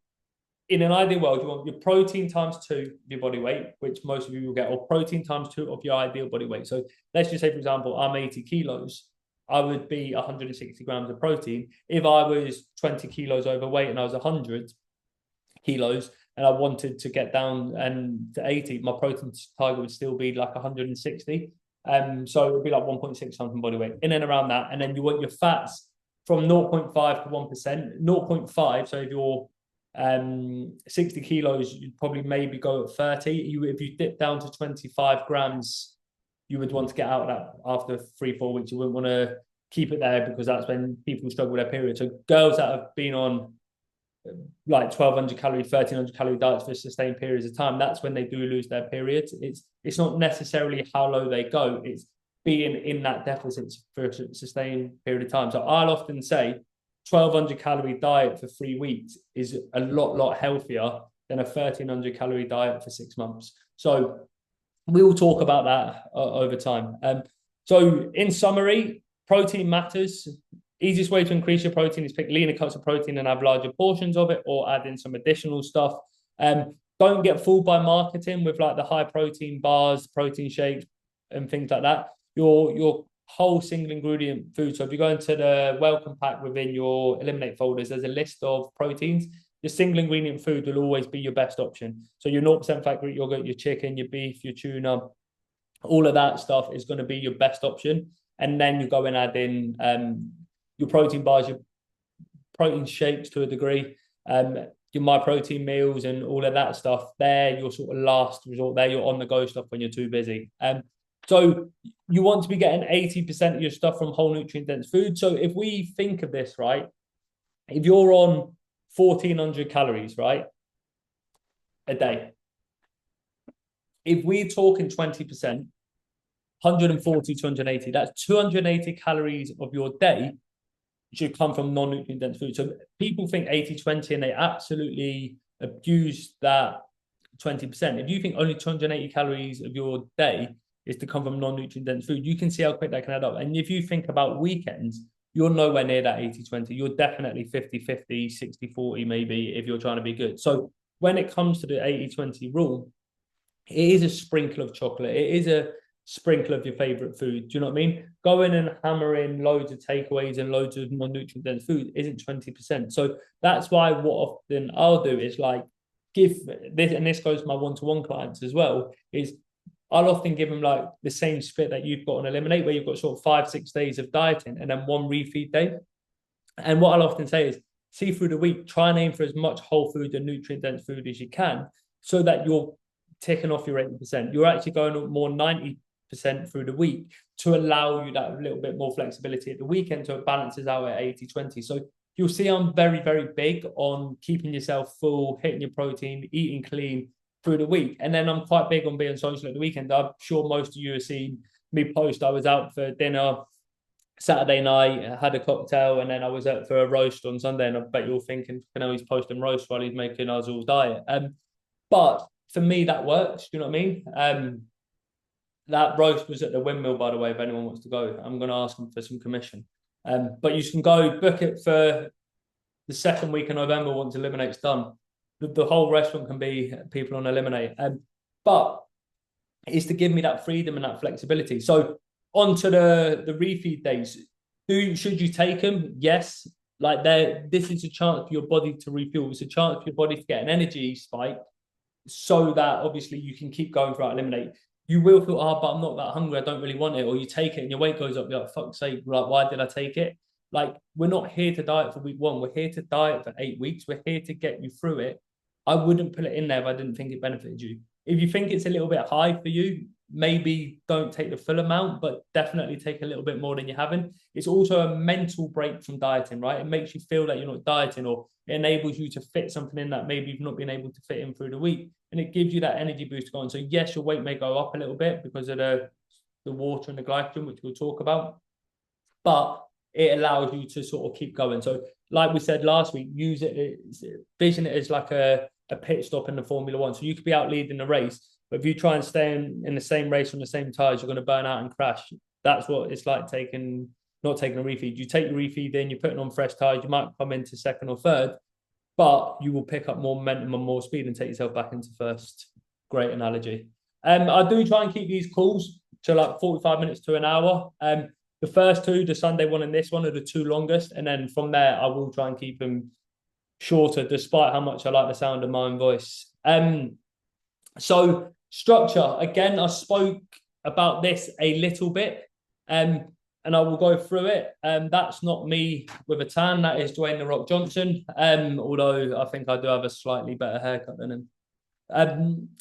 in an ideal world, you want your protein times 2 of your body weight, which most of you will get, or protein times 2 of your ideal body weight. So let's just say, for example, I'm 80 kilos. I would be 160 grams of protein. If I was 20 kilos overweight and I was 100 kilos and I wanted to get down and to 80, my protein target would still be like 160. So it would be like 1.6 something body weight, in and around that. And then you want your fats from 0.5 to 1%. 0.5, so if you're 60 kilos, you'd probably maybe go at 30. If you dip down to 25 grams, you would want to get out of that after 3-4 weeks. You wouldn't want to keep it there, because that's when people struggle with their period. So girls that have been on like 1,200 calorie, 1,300 calorie diets for sustained periods of time, that's when they do lose their periods. It's not necessarily how low they go, it's being in that deficit for a sustained period of time. So I'll often say 1,200 calorie diet for 3 weeks is a lot healthier than a 1,300 calorie diet for 6 months. So we will talk about that over time. So in summary, protein matters. Easiest way to increase your protein is pick leaner cuts of protein and have larger portions of it, or add in some additional stuff. Don't get fooled by marketing with like the high protein bars, protein shakes, and things like that. Your whole single ingredient food. So if you go into the welcome pack within your ELIMIN8 folders, there's a list of proteins. Your single ingredient food will always be your best option. So your 0% fat Greek yogurt, your chicken, your beef, your tuna, all of that stuff is going to be your best option. And then you go and add in your protein bars, your protein shakes to a degree, your my protein meals and all of that stuff, they're your sort of last resort. They're your on the go stuff when you're too busy. So you want to be getting 80% of your stuff from whole nutrient dense food. So if we think of this, right, if you're on 1,400 calories, right, a day, if we're talking 20%, 140, 280, that's 280 calories of your day should come from non-nutrient dense food. So people think 80-20 and they absolutely abuse that 20%. If you think only 280 calories of your day is to come from non-nutrient dense food, you can see how quick that can add up. And if you think about weekends, you're nowhere near that 80-20. You're definitely 50-50, 60-40 maybe if you're trying to be good. So when it comes to the 80-20 rule, it is a sprinkle of chocolate. It is a sprinkle of your favorite food. Do you know what I mean? Going and hammering loads of takeaways and loads of non-nutrient dense food isn't 20%. So that's why what often I'll do is like give this, and this goes to my one-to-one clients as well, is I'll often give them like the same split that you've got on Eliminate, where you've got sort of 5-6 days of dieting and then one refeed day. And what I'll often say is, see through the week, try and aim for as much whole food and nutrient dense food as you can, so that you're ticking off your 80%. You're actually going more 90% through the week to allow you that little bit more flexibility at the weekend, so it balances out at 80-20. So you'll see I'm very, very big on keeping yourself full, hitting your protein, eating clean through the week. And then I'm quite big on being social at the weekend. I'm sure most of you have seen me post. I was out for dinner Saturday night, I had a cocktail, and then I was out for a roast on Sunday. And I bet you're thinking, you know, he's posting roast while he's making us all diet. But for me, that works. Do you know what I mean? That roast was at the Windmill, by the way, if anyone wants to go. I'm going to ask them for some commission. But you can go book it for the second week of November once Eliminate's done. The whole restaurant can be people on Eliminate. But it's to give me that freedom and that flexibility. So onto the refeed days. Should you take them? Yes. Like this is a chance for your body to refuel. It's a chance for your body to get an energy spike, so that obviously you can keep going throughout Eliminate. You will feel, but I'm not that hungry, I don't really want it. Or you take it and your weight goes up, you're like, fuck's sake, like, why did I take it? Like, we're not here to diet for week 1. We're here to diet for 8 weeks. We're here to get you through it. I wouldn't put it in there if I didn't think it benefited you. If you think it's a little bit high for you, maybe don't take the full amount, but definitely take a little bit more than you're having. It's also a mental break from dieting, right? It makes you feel that you're not dieting, or it enables you to fit something in that maybe you've not been able to fit in through the week. And it gives you that energy boost going. So yes, your weight may go up a little bit because of the water and the glycogen, which we'll talk about, but it allows you to sort of keep going. So like we said last week, use it, vision it as like a pit stop in the Formula One. So you could be out leading the race, but if you try and stay in the same race on the same tires, you're going to burn out and crash. That's what it's like not taking a refeed. You take your refeed in, you're putting on fresh tires, you might come into second or third, but you will pick up more momentum and more speed and take yourself back into first. Great analogy. I do try and keep these calls to like 45 minutes to an hour. The first two, the Sunday one and this one, are the two longest. And then from there, I will try and keep them shorter, despite how much I like the sound of my own voice. So structure, again, I spoke about this a little bit, and I will go through it. That's not me with a tan. That is Dwayne "The Rock" Johnson, although I think I do have a slightly better haircut than him.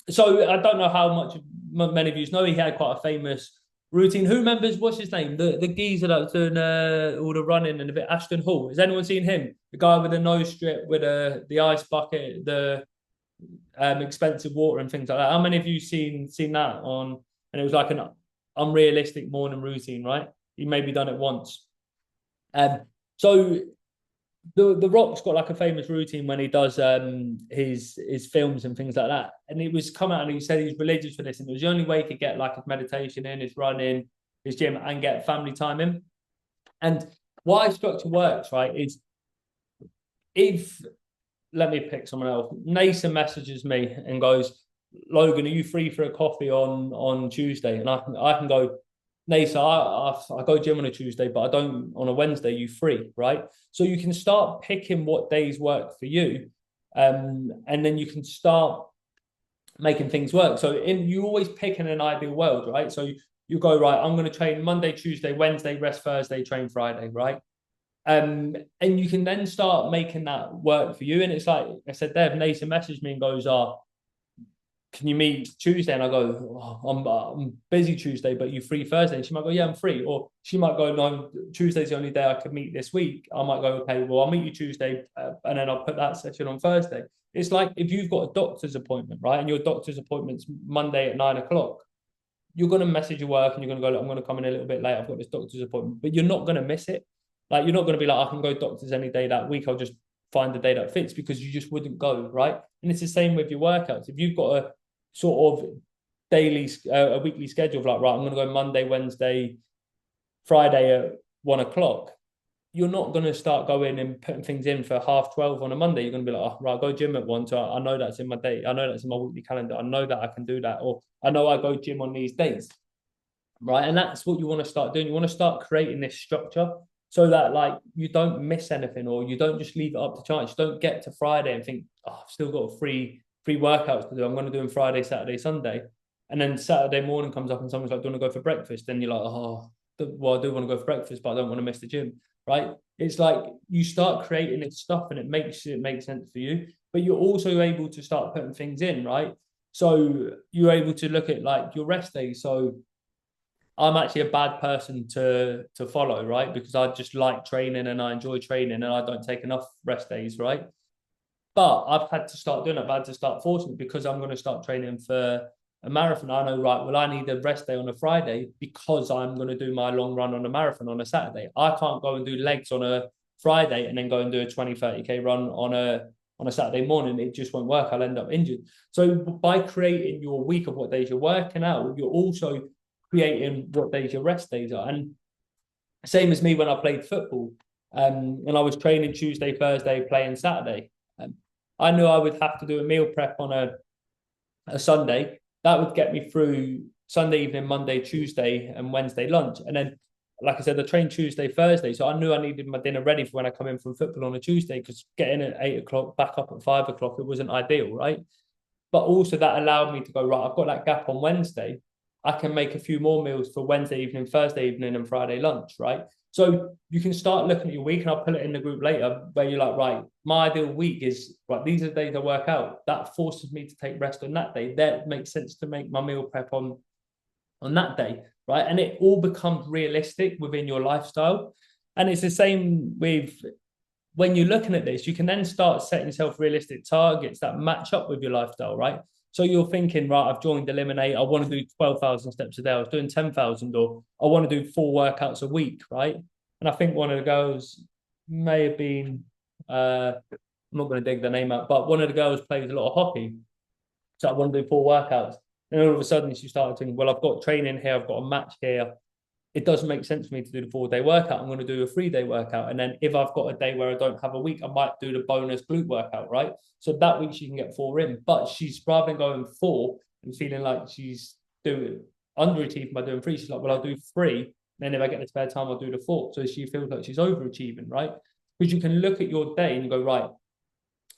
So I don't know how much many of you know. He had quite a famous routine. Who remembers, what's his name? The geezer that was doing all the running and a bit, Ashton Hall. Has anyone seen him? The guy with the nose strip, with the ice bucket, the expensive water and things like that. How many of you seen that on? And it was like an unrealistic morning routine, right? You maybe done it once. So the Rock's got like a famous routine when he does his films and things like that. And it was come out and he said he's religious for this, and it was the only way he could get like his meditation in, his running, his gym, and get family time in. And why structure works, right, is if, let me pick someone else. Nason messages me and goes, "Logan, are you free for a coffee on Tuesday?" And I can go, "Nason, I go gym on a Tuesday, but I don't on a Wednesday. You free, right?" So you can start picking what days work for you, and then you can start making things work. So you always pick in an ideal world, right? So you go, right, I'm going to train Monday, Tuesday, Wednesday, rest Thursday, train Friday, right? And you can then start making that work for you. And it's like I said there, if Nathan messaged me and goes, can you meet Tuesday? And I go, I'm busy Tuesday, but you free Thursday? And she might go, yeah, I'm free. Or she might go, no, Tuesday's the only day I could meet this week. I might go, okay, well, I'll meet you Tuesday, and then I'll put that session on Thursday. It's like if you've got a doctor's appointment, right? And your doctor's appointment's Monday at 9 o'clock, you're going to message your work and you're going to go, I'm going to come in a little bit late. I've got this doctor's appointment, but you're not going to miss it. Like, you're not going to be like, I can go doctors any day that week. I'll just find the day that fits, because you just wouldn't go, right? And it's the same with your workouts. If you've got a sort of a weekly schedule of like, right, I'm going to go Monday, Wednesday, Friday at 1 o'clock, you're not going to start going and putting things in for 12:30 on a Monday. You're going to be like, oh, right, I'll go gym at 1. So I know that's in my day. I know that's in my weekly calendar. I know that I can do that. Or I know I go gym on these days, right? And that's what you want to start doing. You want to start creating this structure so that like you don't miss anything, or you don't just leave it up to chance. You don't get to Friday and think, oh, I've still got three workouts to do. I'm going to do them Friday, Saturday, Sunday. And then Saturday morning comes up and someone's like, do you want to go for breakfast? Then you're like, oh, well, I do want to go for breakfast, but I don't want to miss the gym, right? It's like you start creating this stuff and it makes it make sense for you, but you're also able to start putting things in, right? So you're able to look at like your rest days. So I'm actually a bad person to follow, right? Because I just like training and I enjoy training and I don't take enough rest days, right? But I've had to start doing it. I've had to start forcing it because I'm going to start training for a marathon. I know, right, well, I need a rest day on a Friday because I'm going to do my long run on a marathon on a Saturday. I can't go and do legs on a Friday and then go and do a 20-30K run on a Saturday morning. It just won't work. I'll end up injured. So by creating your week of what days you're working out, you're also creating what days your rest days are. And same as me when I played football, and I was training Tuesday, Thursday, playing Saturday. I knew I would have to do a meal prep on a Sunday. That would get me through Sunday evening, Monday, Tuesday, and Wednesday lunch. And then, like I said, I trained Tuesday, Thursday. So I knew I needed my dinner ready for when I come in from football on a Tuesday, because getting at 8 o'clock, back up at 5 o'clock, it wasn't ideal, right? But also that allowed me to go, right, I've got that gap on Wednesday. I can make a few more meals for Wednesday evening, Thursday evening, and Friday lunch, right? So you can start looking at your week, and I'll put it in the group later, where you're like, right, my ideal week is, right, these are the days I work out. That forces me to take rest on that day. That makes sense to make my meal prep on that day, right? And it all becomes realistic within your lifestyle. And it's the same with when you're looking at this, you can then start setting yourself realistic targets that match up with your lifestyle, right? So you're thinking, right, I've joined ELIMIN8. I want to do 12,000 steps a day. I was doing 10,000, or I want to do 4 workouts a week, right? And I think one of the girls may have been, I'm not going to dig the name out, but one of the girls plays a lot of hockey. So I want to do 4 workouts. And all of a sudden she started thinking, well, I've got training here. I've got a match here. It doesn't make sense for me to do the 4-day workout. I'm going to do a 3-day workout. And then if I've got a day where I don't have a week, I might do the bonus glute workout, right? So that week she can get 4 in. But she's rather than going 4 and feeling like she's doing underachieving by doing 3, she's like, well, I'll do 3. Then if I get the spare time, I'll do the 4. So she feels like she's overachieving, right? Because you can look at your day and go, right,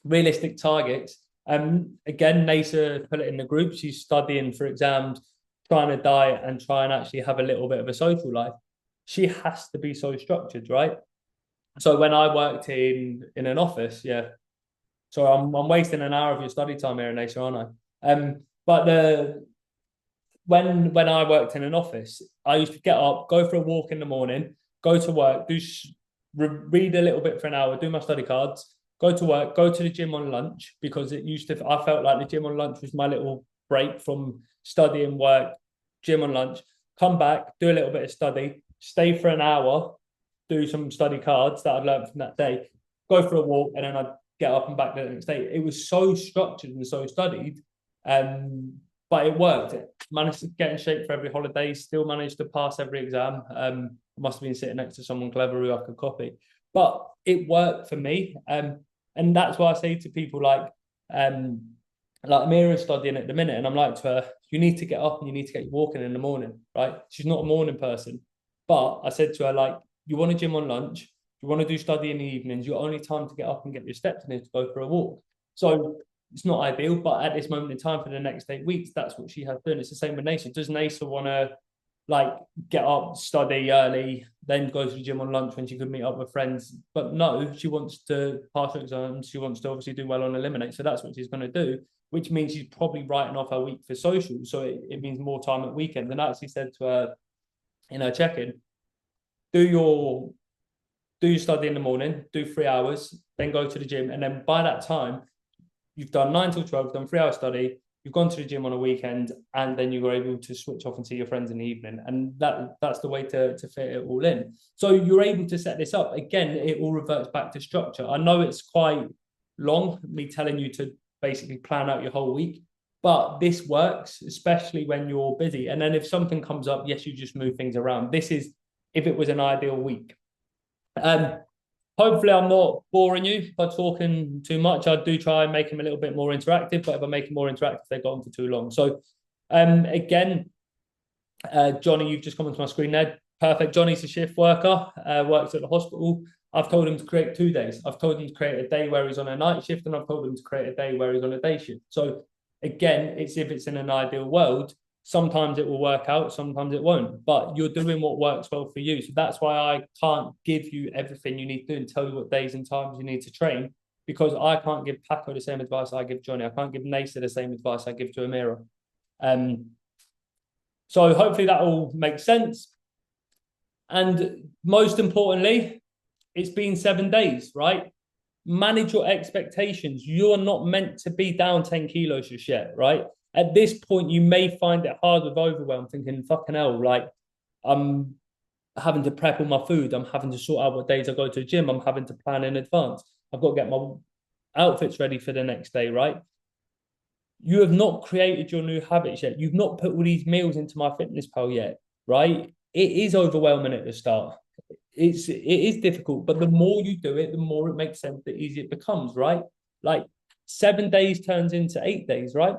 realistic targets. Again, Nasa put it in the group. She's studying for exams, trying to diet and try and actually have a little bit of a social life. She has to be so structured, right? So when I worked in an office, yeah. So I'm wasting an hour of your study time here, Nasa, aren't I? But when I worked in an office, I used to get up, go for a walk in the morning, go to work, read a little bit for an hour, do my study cards, go to work, go to the gym on lunch, because it used to, I felt like the gym on lunch was my little break from studying, work, gym on lunch, come back, do a little bit of study, stay for an hour, do some study cards that I'd learned from that day, go for a walk, and then I'd get up and back the next day. It was so structured and so studied, but it worked. It managed to get in shape for every holiday, still managed to pass every exam. I must have been sitting next to someone clever who I could copy. But it worked for me. And that's why I say to people like Mira's studying at the minute, and I'm like to her, you need to get up and you need to get walking in the morning, right? She's not a morning person. But I said to her, like, you want to gym on lunch, you want to do study in the evenings, your only time to get up and get your steps in is to go for a walk. So it's not ideal, but at this moment in time for the next 8 weeks, that's what she has done. It's the same with Nasa. Does Nasa want to like get up, study early, then go to the gym on lunch when she could meet up with friends. But no, she wants to pass her exams. She wants to obviously do well on Eliminate. So that's what she's going to do, which means she's probably writing off her week for social. So it means more time at weekend. And I actually said to her in her check-in, do your do your study in the morning, do 3 hours, then go to the gym. And then by that time, you've done 9 till 12, done 3 hours study, you've gone to the gym on a weekend, and then you're able to switch off and see your friends in the evening. And that's the way to fit it all in. So you're able to set this up. Again, it all reverts back to structure. I know it's quite long, me telling you to basically plan out your whole week, but this works, especially when you're busy. And then if something comes up, yes, you just move things around. This is if it was an ideal week. Hopefully I'm not boring you by talking too much. I do try and make them a little bit more interactive, but if I make them more interactive, they go on for too long. So again, Johnny, you've just come onto my screen there. Perfect. Johnny's a shift worker, works at the hospital. I've told him to create 2 days. I've told him to create a day where he's on a night shift, and I've told him to create a day where he's on a day shift. So again, it's if it's in an ideal world, sometimes it will work out, sometimes it won't. But you're doing what works well for you. So that's why I can't give you everything you need to do and tell you what days and times you need to train, because I can't give Paco the same advice I give Johnny. I can't give Nasa the same advice I give to Amira. So hopefully that all makes sense. And most importantly, it's been 7 days, right? Manage your expectations. You are not meant to be down 10 kilos just yet, right? At this point, you may find it hard with overwhelm, thinking, fucking hell, like I'm having to prep all my food. I'm having to sort out what days I go to the gym. I'm having to plan in advance. I've got to get my outfits ready for the next day, right? You have not created your new habits yet. You've not put all these meals into MyFitnessPal yet, right? It is overwhelming at the start. It is difficult, but the more you do it, the more it makes sense, the easier it becomes, right? Like 7 days turns into 8 days, right?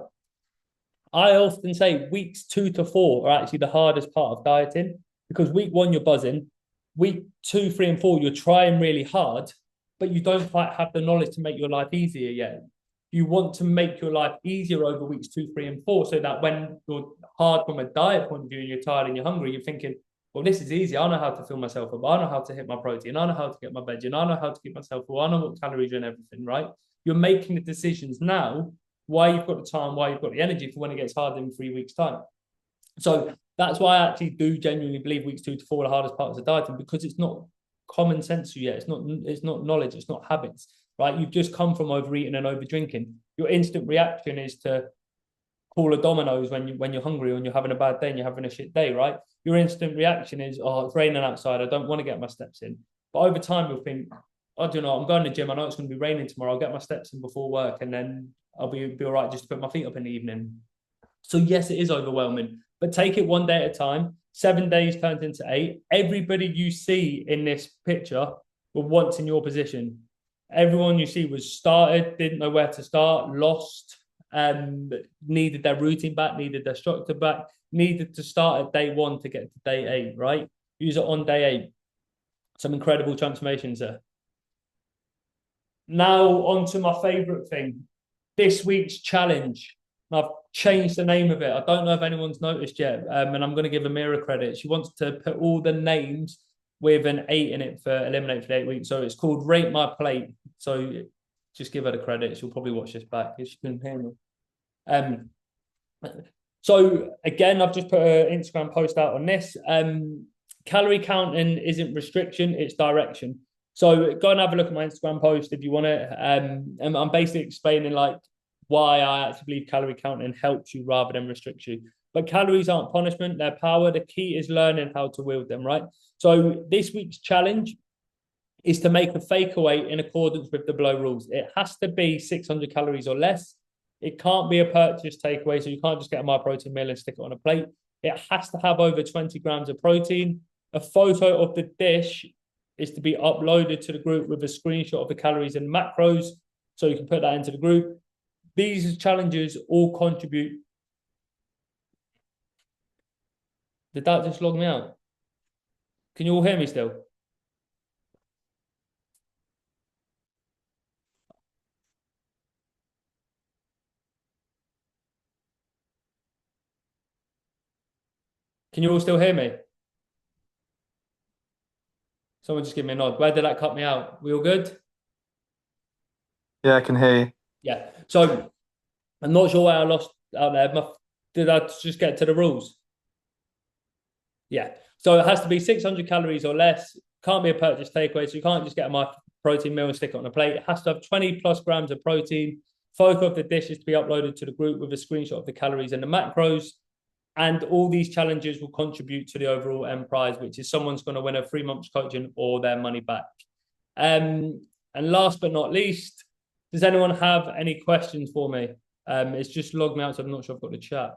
I often say weeks 2 to 4 are actually the hardest part of dieting, because week one you're buzzing, week two, three, and four you're trying really hard, but you don't quite have the knowledge to make your life easier yet. You want to make your life easier over weeks 2, 3, and 4, so that when you're hard from a diet point of view and you're tired and you're hungry, you're thinking, well, this is easy. I know how to fill myself up. I know how to hit my protein. I know how to get my veg. And I know how to keep myself full. I know what calories are and everything, right? You're making the decisions now, why you've got the time, why you've got the energy for when it gets harder in 3 weeks' time. So that's why I actually do genuinely believe weeks 2 to 4 are the hardest parts of dieting, because it's not common sense yet. It's not knowledge. It's not habits, right? You've just come from overeating and over drinking. Your instant reaction is to call a Domino's when you're hungry and you're having a bad day and you're having a shit day, right? Your instant reaction is, oh, it's raining outside. I don't want to get my steps in. But over time, you'll think, I don't know, I'm going to the gym. I know it's going to be raining tomorrow. I'll get my steps in before work, and then I'll be all right just to put my feet up in the evening. So yes, it is overwhelming, but take it one day at a time. 7 days turns into 8. Everybody you see in this picture were once in your position. Everyone you see was started, didn't know where to start, lost, needed their routine back, needed their structure back, needed to start at day one to get to day 8, right? Use it on day 8. Some incredible transformations there. Now on to my favorite thing, this week's challenge. I've changed the name of it. I don't know if anyone's noticed yet, and I'm going to give Amira credit. She wants to put all the names with an 8 in it for Eliminate for the 8 weeks. So it's called Rate My Plate. So just give her the credit. She'll probably watch this back if she can hear me. So again, I've just put an Instagram post out on this. Calorie counting isn't restriction, it's direction. So go and have a look at my Instagram post if you want it. And I'm basically explaining like why I actually believe calorie counting helps you rather than restricts you. But calories aren't punishment, they're power. The key is learning how to wield them, right? So this week's challenge is to make a fake weight in accordance with the below rules. It has to be 600 calories or less. It can't be a purchase takeaway, so you can't just get a MyProtein meal and stick it on a plate. It has to have over 20 grams of protein. A photo of the dish is to be uploaded to the group with a screenshot of the calories and macros, so you can put that into the group. These challenges all contribute. Did that just log me out? Can you all hear me still? Can you all still hear me? Someone just give me a nod. Where did that cut me out? We all good? Yeah, I can hear you. Yeah. So I'm not sure where I lost out there. Did I just get to the rules? Yeah. So it has to be 600 calories or less. Can't be a purchase takeaway. So you can't just get a protein meal and stick it on a plate. It has to have 20 plus grams of protein. Photo of the dish is to be uploaded to the group with a screenshot of the calories and the macros. And all these challenges will contribute to the overall end prize, which is someone's going to win a 3 months coaching or their money back. And last but not least, does anyone have any questions for me? It's just logged me out, so I'm not sure I've got the chat.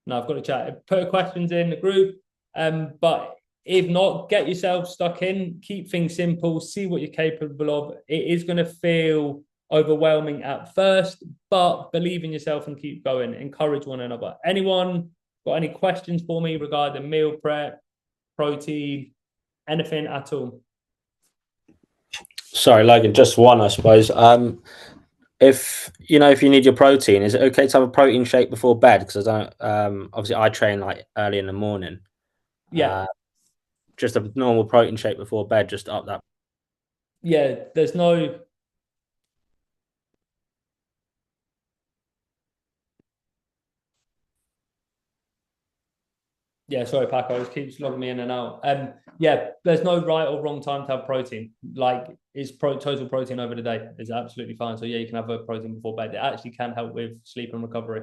No, I've got the chat. Put questions in the group. But if not, get yourself stuck in. Keep things simple. See what you're capable of. It is going to feel overwhelming at first, but believe in yourself and keep going. Encourage one another. Anyone got any questions for me regarding meal prep, protein, anything at all? Sorry, Logan, just one, I suppose. If you need your protein, is it okay to have a protein shake before bed? Because I don't. Obviously, I train like early in the morning. Yeah. Just a normal protein shake before bed, just up that. Yeah, there's no. Yeah, sorry, Paco. It keeps logging me in and out. Yeah, there's no right or wrong time to have protein. Like, total protein over the day is absolutely fine. So yeah, you can have a protein before bed. It actually can help with sleep and recovery.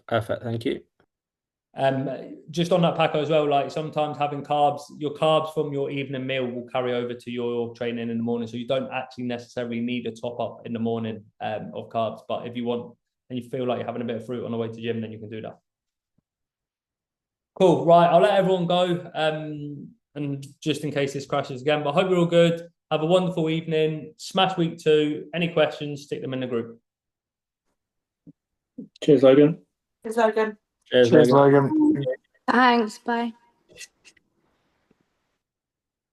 Perfect, thank you. Just on that, Paco, as well, like sometimes having your carbs from your evening meal will carry over to your training in the morning. So you don't actually necessarily need a top up in the morning of carbs. But if you want and you feel like you're having a bit of fruit on the way to gym, then you can do that. Cool. Right. I'll let everyone go. And just in case this crashes again, but I hope you're all good. Have a wonderful evening. Smash week 2. Any questions, stick them in the group. Cheers, Logan. Cheers, Logan. Cheers, Cheers, Logan. Logan. Thanks. Bye.